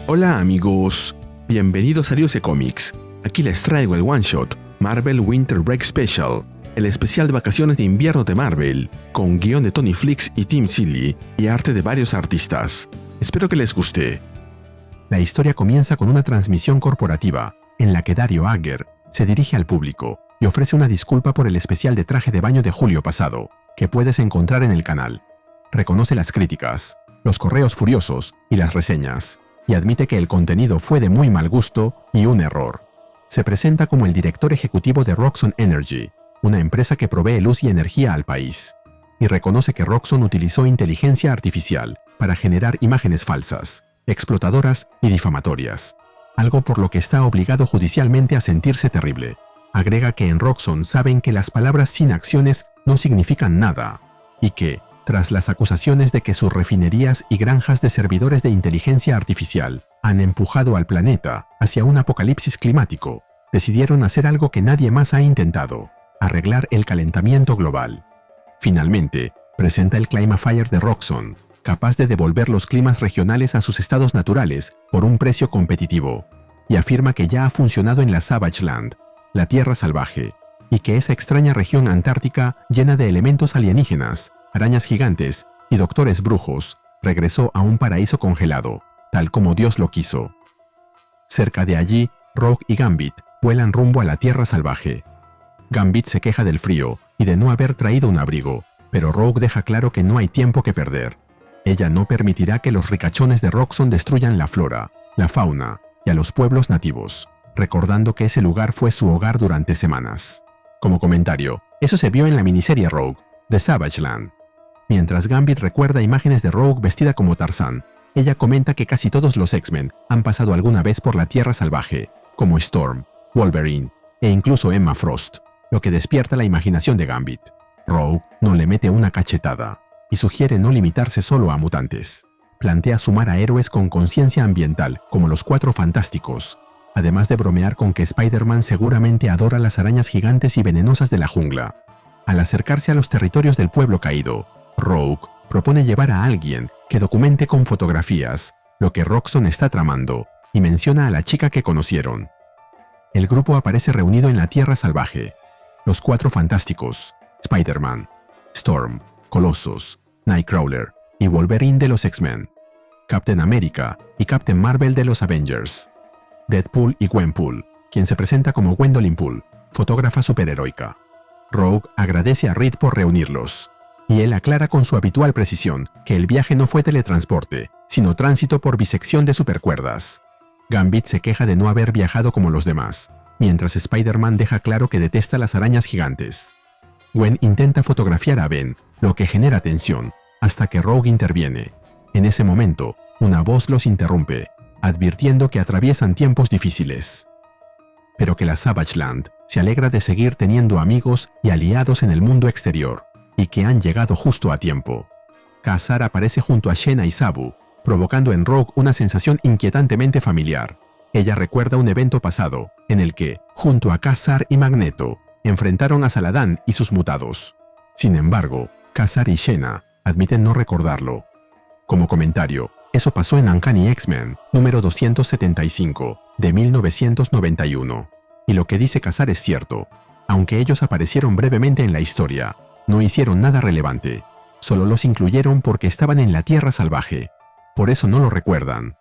Hola amigos, bienvenidos a Diose Comics. Aquí les traigo el one shot Marvel Winter Break Special, el especial de vacaciones de invierno de Marvel, con guión de Tony Flix y Tim Seeley y arte de varios artistas. Espero que les guste. La historia comienza con una transmisión corporativa, en la que Dario Agger se dirige al público y ofrece una disculpa por el especial de traje de baño de julio pasado, que puedes encontrar en el canal. Reconoce las críticas, los correos furiosos y las reseñas, y admite que el contenido fue de muy mal gusto y un error. Se presenta como el director ejecutivo de Roxxon Energy, una empresa que provee luz y energía al país, y reconoce que Roxxon utilizó inteligencia artificial para generar imágenes falsas, explotadoras y difamatorias, algo por lo que está obligado judicialmente a sentirse terrible. Agrega que en Roxxon saben que las palabras sin acciones no significan nada, y que, tras las acusaciones de que sus refinerías y granjas de servidores de inteligencia artificial han empujado al planeta hacia un apocalipsis climático, decidieron hacer algo que nadie más ha intentado: arreglar el calentamiento global. Finalmente, presenta el Climafier de Roxxon, capaz de devolver los climas regionales a sus estados naturales por un precio competitivo, y afirma que ya ha funcionado en la Savage Land, la Tierra Salvaje, y que esa extraña región antártica llena de elementos alienígenas, arañas gigantes y doctores brujos regresó a un paraíso congelado, tal como Dios lo quiso. Cerca de allí, Rogue y Gambit vuelan rumbo a la Tierra Salvaje. Gambit se queja del frío y de no haber traído un abrigo, pero Rogue deja claro que no hay tiempo que perder. Ella no permitirá que los ricachones de Roxxon destruyan la flora, la fauna y a los pueblos nativos, recordando que ese lugar fue su hogar durante semanas. Como comentario, eso se vio en la miniserie Rogue, The Savage Land. Mientras Gambit recuerda imágenes de Rogue vestida como Tarzán, ella comenta que casi todos los X-Men han pasado alguna vez por la Tierra Salvaje, como Storm, Wolverine e incluso Emma Frost, lo que despierta la imaginación de Gambit. Rogue no le mete una cachetada y sugiere no limitarse solo a mutantes. Plantea sumar a héroes con conciencia ambiental como los Cuatro Fantásticos, además de bromear con que Spider-Man seguramente adora las arañas gigantes y venenosas de la jungla. Al acercarse a los territorios del pueblo caído, Rogue propone llevar a alguien que documente con fotografías lo que Roxxon está tramando y menciona a la chica que conocieron. El grupo aparece reunido en la Tierra Salvaje. Los Cuatro Fantásticos, Spider-Man, Storm, Colossus, Nightcrawler y Wolverine de los X-Men, Captain America y Captain Marvel de los Avengers, Deadpool y Gwenpool, quien se presenta como Gwendolyn Poole, fotógrafa superheroica. Rogue agradece a Reed por reunirlos, y él aclara con su habitual precisión que el viaje no fue teletransporte, sino tránsito por bisección de supercuerdas. Gambit se queja de no haber viajado como los demás, mientras Spider-Man deja claro que detesta las arañas gigantes. Gwen intenta fotografiar a Ben, lo que genera tensión, hasta que Rogue interviene. En ese momento, una voz los interrumpe, advirtiendo que atraviesan tiempos difíciles, pero que la Savage Land se alegra de seguir teniendo amigos y aliados en el mundo exterior, y que han llegado justo a tiempo. Ka-Zar aparece junto a Shena y Sabu, provocando en Rogue una sensación inquietantemente familiar. Ella recuerda un evento pasado, en el que, junto a Ka-Zar y Magneto, enfrentaron a Saladin y sus mutados. Sin embargo, Ka-Zar y Shena admiten no recordarlo. Como comentario, eso pasó en Uncanny X-Men, número 275, de 1991. Y lo que dice Ka-Zar es cierto. Aunque ellos aparecieron brevemente en la historia, no hicieron nada relevante. Solo los incluyeron porque estaban en la Tierra Salvaje. Por eso no lo recuerdan.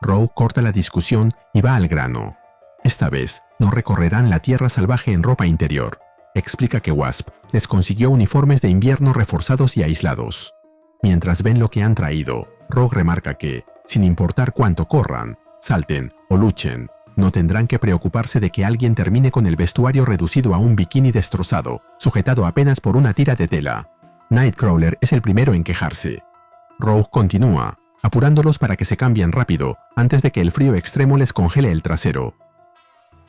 Rogue corta la discusión y va al grano. Esta vez, no recorrerán la Tierra Salvaje en ropa interior. Explica que Wasp les consiguió uniformes de invierno reforzados y aislados. Mientras ven lo que han traído, Rogue remarca que, sin importar cuánto corran, salten o luchen, no tendrán que preocuparse de que alguien termine con el vestuario reducido a un bikini destrozado, sujetado apenas por una tira de tela. Nightcrawler es el primero en quejarse. Rogue continúa, apurándolos para que se cambien rápido antes de que el frío extremo les congele el trasero.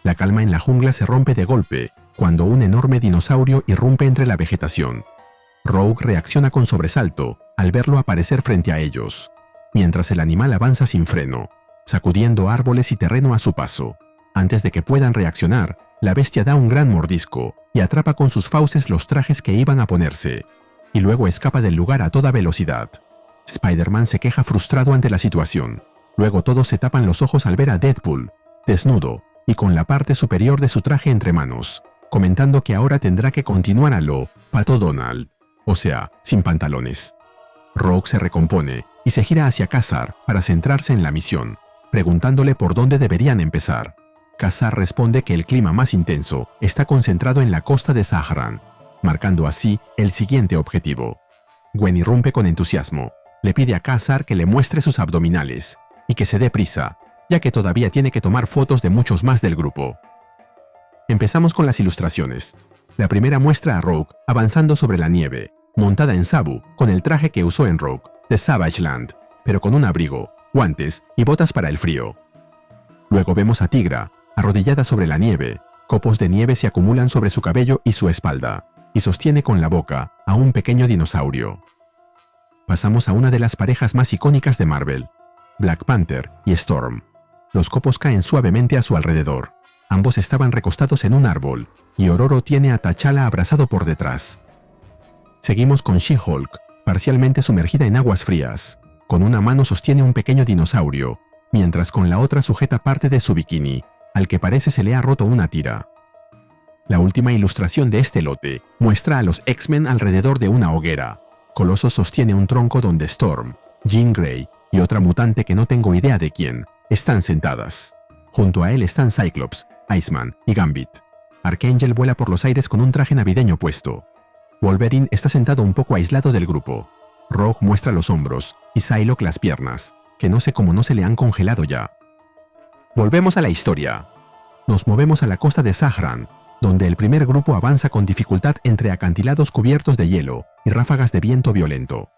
La calma en la jungla se rompe de golpe cuando un enorme dinosaurio irrumpe entre la vegetación. Rogue reacciona con sobresalto al verlo aparecer frente a ellos, mientras el animal avanza sin freno, sacudiendo árboles y terreno a su paso. Antes de que puedan reaccionar, la bestia da un gran mordisco y atrapa con sus fauces los trajes que iban a ponerse, y luego escapa del lugar a toda velocidad. Spider-Man se queja frustrado ante la situación. Luego todos se tapan los ojos al ver a Deadpool, desnudo y con la parte superior de su traje entre manos, comentando que ahora tendrá que continuar a lo Pato Donald, o sea, sin pantalones. Rogue se recompone y se gira hacia Ka-Zar para centrarse en la misión, preguntándole por dónde deberían empezar. Ka-Zar responde que el clima más intenso está concentrado en la costa de Saharan, marcando así el siguiente objetivo. Gwen irrumpe con entusiasmo, le pide a Ka-Zar que le muestre sus abdominales y que se dé prisa, ya que todavía tiene que tomar fotos de muchos más del grupo. Empezamos con las ilustraciones. La primera muestra a Rogue avanzando sobre la nieve, montada en Sabu con el traje que usó en Rogue de Savage Land, pero con un abrigo, guantes y botas para el frío. Luego vemos a Tigra, arrodillada sobre la nieve. Copos de nieve se acumulan sobre su cabello y su espalda, y sostiene con la boca a un pequeño dinosaurio. Pasamos a una de las parejas más icónicas de Marvel, Black Panther y Storm. Los copos caen suavemente a su alrededor. Ambos estaban recostados en un árbol, y Ororo tiene a T'Challa abrazado por detrás. Seguimos con She-Hulk, parcialmente sumergida en aguas frías. Con una mano sostiene un pequeño dinosaurio, mientras con la otra sujeta parte de su bikini, al que parece se le ha roto una tira. La última ilustración de este lote muestra a los X-Men alrededor de una hoguera. Colossus sostiene un tronco donde Storm, Jean Grey y otra mutante que no tengo idea de quién están sentadas. Junto a él están Cyclops, Iceman y Gambit. Archangel vuela por los aires con un traje navideño puesto. Wolverine está sentado un poco aislado del grupo. Rogue muestra los hombros y Psylocke las piernas, que no sé cómo no se le han congelado ya. Volvemos a la historia. Nos movemos a la costa de Saharan, donde el primer grupo avanza con dificultad entre acantilados cubiertos de hielo y ráfagas de viento violento.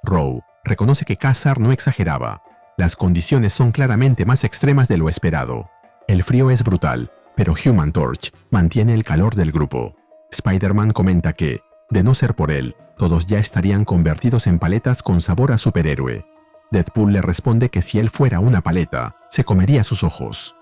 Rogue reconoce que Ka-Zar no exageraba. Las condiciones son claramente más extremas de lo esperado. El frío es brutal, pero Human Torch mantiene el calor del grupo. Spider-Man comenta que, de no ser por él, todos ya estarían convertidos en paletas con sabor a superhéroe. Deadpool le responde que si él fuera una paleta, se comería sus ojos.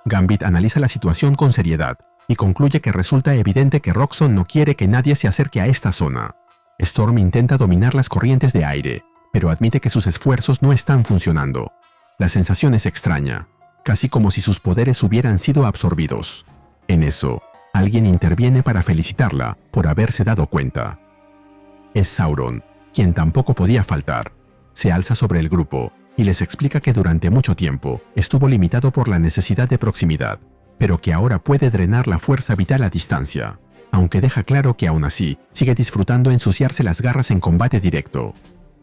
Gambit analiza la situación con seriedad y concluye que resulta evidente que Roxxon no quiere que nadie se acerque a esta zona. Storm intenta dominar las corrientes de aire, pero admite que sus esfuerzos no están funcionando. La sensación es extraña, casi como si sus poderes hubieran sido absorbidos. En eso, alguien interviene para felicitarla por haberse dado cuenta. Es Sauron, quien tampoco podía faltar. Se alza sobre el grupo y les explica que durante mucho tiempo estuvo limitado por la necesidad de proximidad, pero que ahora puede drenar la fuerza vital a distancia, aunque deja claro que aún así sigue disfrutando ensuciarse las garras en combate directo.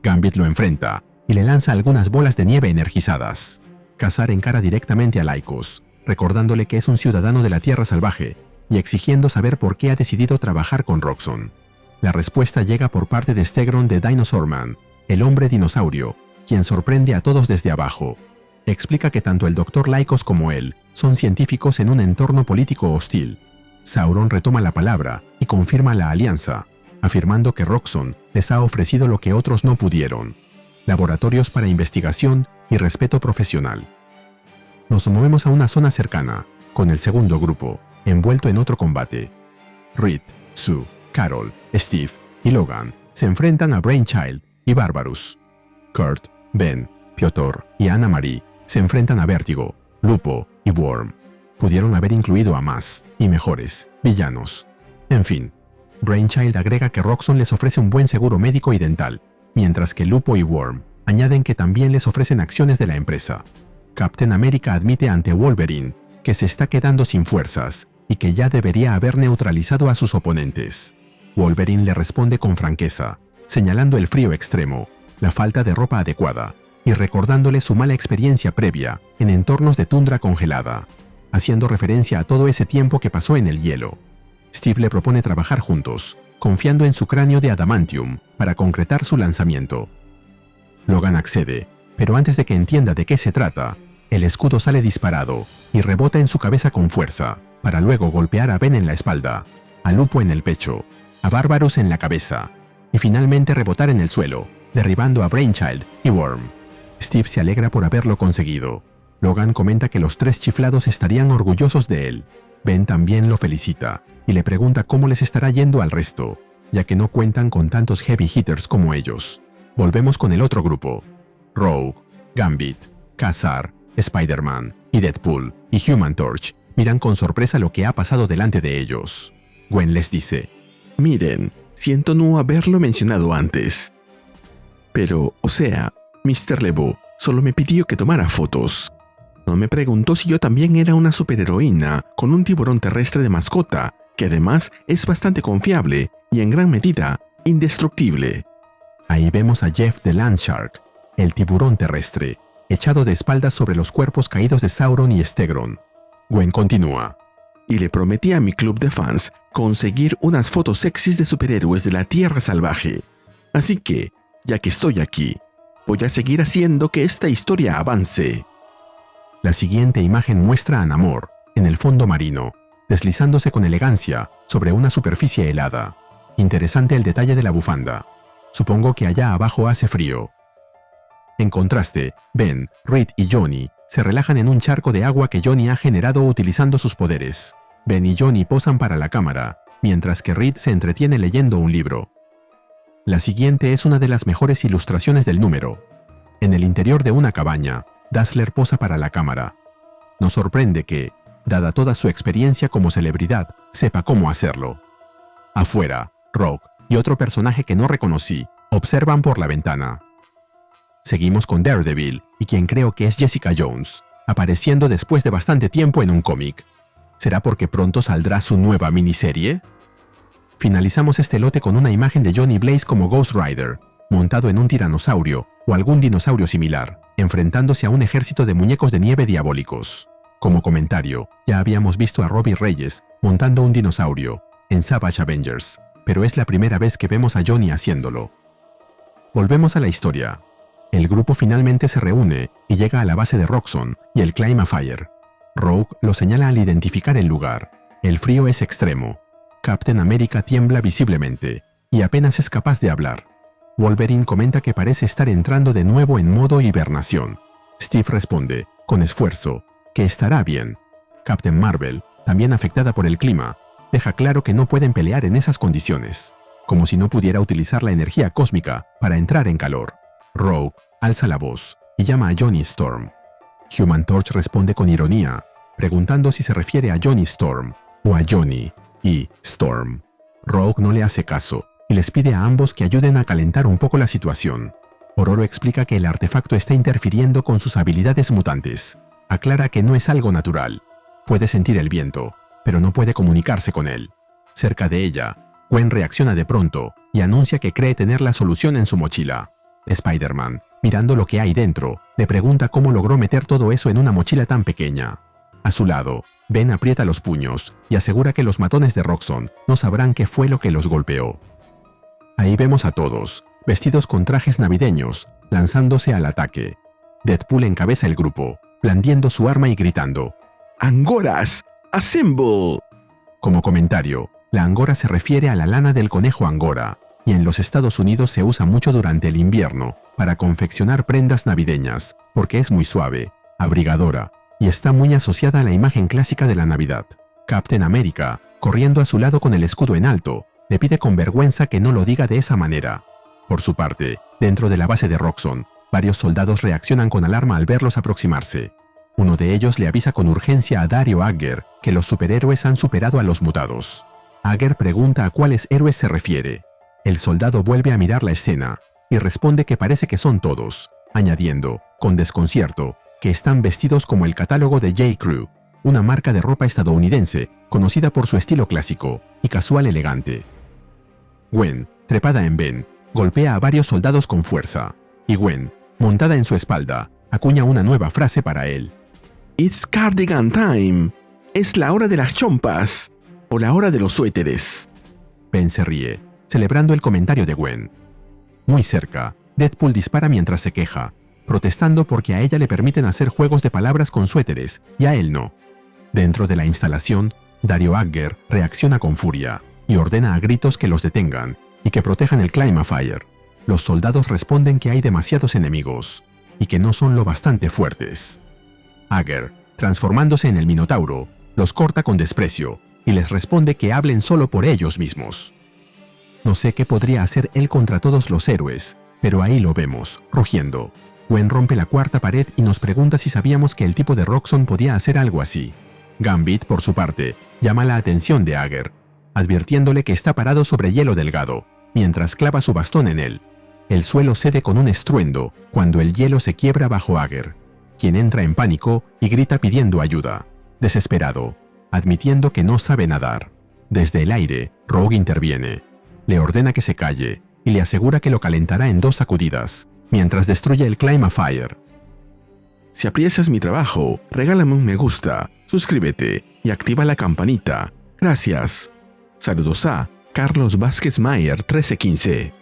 Gambit lo enfrenta y le lanza algunas bolas de nieve energizadas. Ka-Zar encara directamente a Lycos, recordándole que es un ciudadano de la Tierra Salvaje y exigiendo saber por qué ha decidido trabajar con Roxxon. La respuesta llega por parte de Stegron de Dinosaur Man, el hombre dinosaurio, quien sorprende a todos desde abajo. Explica que tanto el Dr. Lycos como él son científicos en un entorno político hostil. Sauron retoma la palabra y confirma la alianza, afirmando que Roxxon les ha ofrecido lo que otros no pudieron: laboratorios para investigación y respeto profesional. Nos movemos a una zona cercana, con el segundo grupo, envuelto en otro combate. Reed, Sue, Carol, Steve y Logan se enfrentan a Brainchild y Barbarus. Kurt, Ben, Piotr y Anna Marie se enfrentan a Vértigo, Lupo y Worm. Pudieron haber incluido a más y mejores villanos. En fin, Brainchild agrega que Roxxon les ofrece un buen seguro médico y dental, mientras que Lupo y Worm añaden que también les ofrecen acciones de la empresa. Captain America admite ante Wolverine que se está quedando sin fuerzas y que ya debería haber neutralizado a sus oponentes. Wolverine le responde con franqueza, señalando el frío extremo, la falta de ropa adecuada y recordándole su mala experiencia previa en entornos de tundra congelada, haciendo referencia a todo ese tiempo que pasó en el hielo. Steve le propone trabajar juntos, confiando en su cráneo de adamantium para concretar su lanzamiento. Logan accede, pero antes de que entienda de qué se trata, el escudo sale disparado y rebota en su cabeza con fuerza, para luego golpear a Ben en la espalda, a Lupo en el pecho, a Barbarus en la cabeza, y finalmente rebotar en el suelo, derribando a Brainchild y Worm. Steve se alegra por haberlo conseguido. Logan comenta que los tres chiflados estarían orgullosos de él. Ben también lo felicita y le pregunta cómo les estará yendo al resto, ya que no cuentan con tantos heavy hitters como ellos. Volvemos con el otro grupo: Rogue, Gambit, Ka-Zar, Spider-Man y Deadpool y Human Torch miran con sorpresa lo que ha pasado delante de ellos. Gwen les dice: «Miren, siento no haberlo mencionado antes. Pero, Mr. LeBeau solo me pidió que tomara fotos. No me preguntó si yo también era una superheroína con un tiburón terrestre de mascota, que además es bastante confiable y en gran medida indestructible». Ahí vemos a Jeff the Land Shark, el tiburón terrestre, echado de espaldas sobre los cuerpos caídos de Sauron y Stegron. Gwen continúa: «Y le prometí a mi club de fans conseguir unas fotos sexys de superhéroes de la Tierra Salvaje. Así que, ya que estoy aquí, voy a seguir haciendo que esta historia avance». La siguiente imagen muestra a Namor, en el fondo marino, deslizándose con elegancia sobre una superficie helada. Interesante el detalle de la bufanda. Supongo que allá abajo hace frío. En contraste, Ben, Reed y Johnny se relajan en un charco de agua que Johnny ha generado utilizando sus poderes. Ben y Johnny posan para la cámara, mientras que Reed se entretiene leyendo un libro. La siguiente es una de las mejores ilustraciones del número. En el interior de una cabaña, Dazzler posa para la cámara. Nos sorprende que, dada toda su experiencia como celebridad, sepa cómo hacerlo. Afuera, Rogue y otro personaje que no reconocí observan por la ventana. Seguimos con Daredevil y quien creo que es Jessica Jones, apareciendo después de bastante tiempo en un cómic. ¿Será porque pronto saldrá su nueva miniserie? Finalizamos este lote con una imagen de Johnny Blaze como Ghost Rider, montado en un tiranosaurio o algún dinosaurio similar, enfrentándose a un ejército de muñecos de nieve diabólicos. Como comentario, ya habíamos visto a Robbie Reyes montando un dinosaurio en Savage Avengers, pero es la primera vez que vemos a Johnny haciéndolo. Volvemos a la historia. El grupo finalmente se reúne y llega a la base de Roxxon y el Climb a Fire. Rogue lo señala al identificar el lugar. El frío es extremo. Captain America tiembla visiblemente y apenas es capaz de hablar. Wolverine comenta que parece estar entrando de nuevo en modo hibernación. Steve responde, con esfuerzo, que estará bien. Captain Marvel, también afectada por el clima, deja claro que no pueden pelear en esas condiciones, como si no pudiera utilizar la energía cósmica para entrar en calor. Rogue alza la voz y llama a Johnny Storm. Human Torch responde con ironía, preguntando si se refiere a Johnny Storm o a Johnny y Storm. Rogue no le hace caso y les pide a ambos que ayuden a calentar un poco la situación. Ororo explica que el artefacto está interfiriendo con sus habilidades mutantes. Aclara que no es algo natural. Puede sentir el viento, pero no puede comunicarse con él. Cerca de ella, Gwen reacciona de pronto y anuncia que cree tener la solución en su mochila. Spider-Man, mirando lo que hay dentro, le pregunta cómo logró meter todo eso en una mochila tan pequeña. A su lado, Ben aprieta los puños y asegura que los matones de Roxxon no sabrán qué fue lo que los golpeó. Ahí vemos a todos, vestidos con trajes navideños, lanzándose al ataque. Deadpool encabeza el grupo, blandiendo su arma y gritando: «¡Angoras! ¡Assemble!». Como comentario, la angora se refiere a la lana del conejo angora, y en los Estados Unidos se usa mucho durante el invierno para confeccionar prendas navideñas, porque es muy suave, abrigadora, y está muy asociada a la imagen clásica de la Navidad. Captain America, corriendo a su lado con el escudo en alto, le pide con vergüenza que no lo diga de esa manera. Por su parte, dentro de la base de Roxxon, varios soldados reaccionan con alarma al verlos aproximarse. Uno de ellos le avisa con urgencia a Dario Agger que los superhéroes han superado a los mutados. Agger pregunta a cuáles héroes se refiere. El soldado vuelve a mirar la escena y responde que parece que son todos, añadiendo, con desconcierto, que están vestidos como el catálogo de J. Crew, una marca de ropa estadounidense conocida por su estilo clásico y casual elegante. Gwen, trepada en Ben, golpea a varios soldados con fuerza, y Gwen, montada en su espalda, acuña una nueva frase para él. «It's cardigan time. Es la hora de las chompas. O la hora de los suéteres». Ben se ríe, celebrando el comentario de Gwen. Muy cerca, Deadpool dispara mientras se queja, protestando porque a ella le permiten hacer juegos de palabras con suéteres y a él no. Dentro de la instalación, Dario Agger reacciona con furia y ordena a gritos que los detengan y que protejan el Climb a Fire. Los soldados responden que hay demasiados enemigos y que no son lo bastante fuertes. Agger, transformándose en el Minotauro, los corta con desprecio y les responde que hablen solo por ellos mismos. No sé qué podría hacer él contra todos los héroes, pero ahí lo vemos, rugiendo. Gwen rompe la cuarta pared y nos pregunta si sabíamos que el tipo de Roxxon podía hacer algo así. Gambit, por su parte, llama la atención de Ager, advirtiéndole que está parado sobre hielo delgado, mientras clava su bastón en él. El suelo cede con un estruendo cuando el hielo se quiebra bajo Ager, quien entra en pánico y grita pidiendo ayuda, desesperado, admitiendo que no sabe nadar. Desde el aire, Rogue interviene, le ordena que se calle y le asegura que lo calentará en 2 sacudidas, mientras destruye el Climafire. Si aprecias mi trabajo, regálame un me gusta, suscríbete y activa la campanita. Gracias. Saludos a Carlos Vázquez Mayer 1315.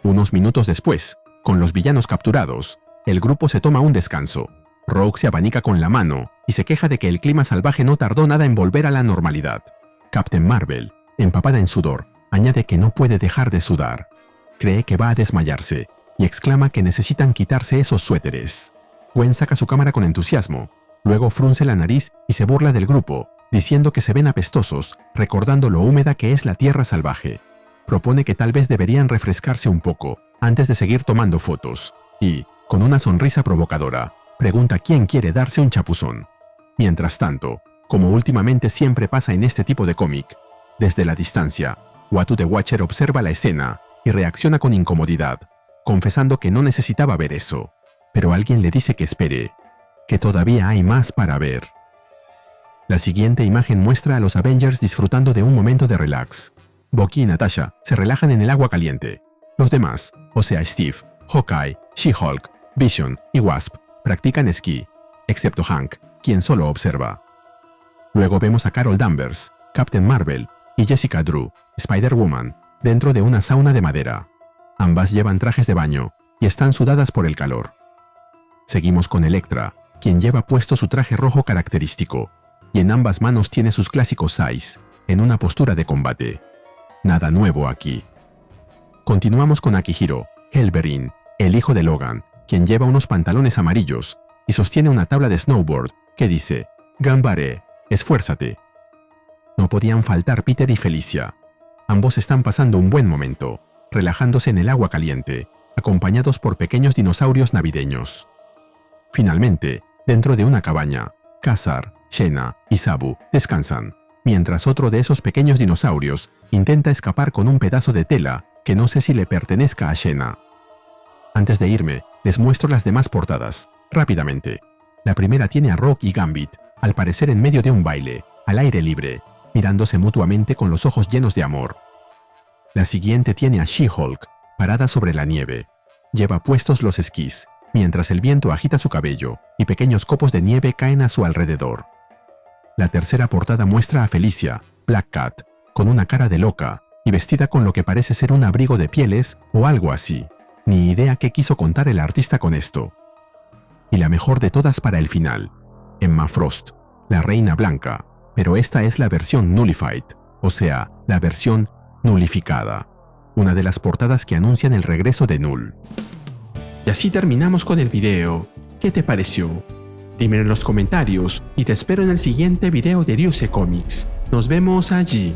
Unos minutos después, con los villanos capturados, el grupo se toma un descanso. Rogue se abanica con la mano y se queja de que el clima salvaje no tardó nada en volver a la normalidad. Captain Marvel, empapada en sudor, añade que no puede dejar de sudar. Cree que va a desmayarse y exclama que necesitan quitarse esos suéteres. Gwen saca su cámara con entusiasmo, luego frunce la nariz y se burla del grupo, diciendo que se ven apestosos, recordando lo húmeda que es la tierra salvaje. Propone que tal vez deberían refrescarse un poco antes de seguir tomando fotos, y, con una sonrisa provocadora, pregunta quién quiere darse un chapuzón. Mientras tanto, como últimamente siempre pasa en este tipo de cómic, desde la distancia, Uatu the Watcher observa la escena y reacciona con incomodidad, confesando que no necesitaba ver eso, pero alguien le dice que espere, que todavía hay más para ver. La siguiente imagen muestra a los Avengers disfrutando de un momento de relax. Bucky y Natasha se relajan en el agua caliente. Los demás, o sea Steve, Hawkeye, She-Hulk, Vision y Wasp, practican esquí, excepto Hank, quien solo observa. Luego vemos a Carol Danvers, Captain Marvel y Jessica Drew, Spider-Woman, dentro de una sauna de madera. Ambas llevan trajes de baño y están sudadas por el calor. Seguimos con Elektra, quien lleva puesto su traje rojo característico, y en ambas manos tiene sus clásicos sais, en una postura de combate. Nada nuevo aquí. Continuamos con Akihiro, Helverin, el hijo de Logan, quien lleva unos pantalones amarillos y sostiene una tabla de snowboard que dice: «Gambare, esfuérzate». No podían faltar Peter y Felicia. Ambos están pasando un buen momento, relajándose en el agua caliente, acompañados por pequeños dinosaurios navideños. Finalmente, dentro de una cabaña, Ka-Zar, Xena y Zabu descansan, mientras otro de esos pequeños dinosaurios intenta escapar con un pedazo de tela que no sé si le pertenezca a Xena. Antes de irme, les muestro las demás portadas, rápidamente. La primera tiene a Rogue y Gambit, al parecer en medio de un baile, al aire libre, mirándose mutuamente con los ojos llenos de amor. La siguiente tiene a She-Hulk, parada sobre la nieve. Lleva puestos los esquís, mientras el viento agita su cabello y pequeños copos de nieve caen a su alrededor. La tercera portada muestra a Felicia, Black Cat, con una cara de loca y vestida con lo que parece ser un abrigo de pieles o algo así. Ni idea qué quiso contar el artista con esto. Y la mejor de todas para el final, Emma Frost, la Reina Blanca, pero esta es la versión Nullified, o sea, la versión nulificada, una de las portadas que anuncian el regreso de Null. Y así terminamos con el video. ¿Qué te pareció? Dímelo en los comentarios y te espero en el siguiente video de Ryusei Comics. Nos vemos allí.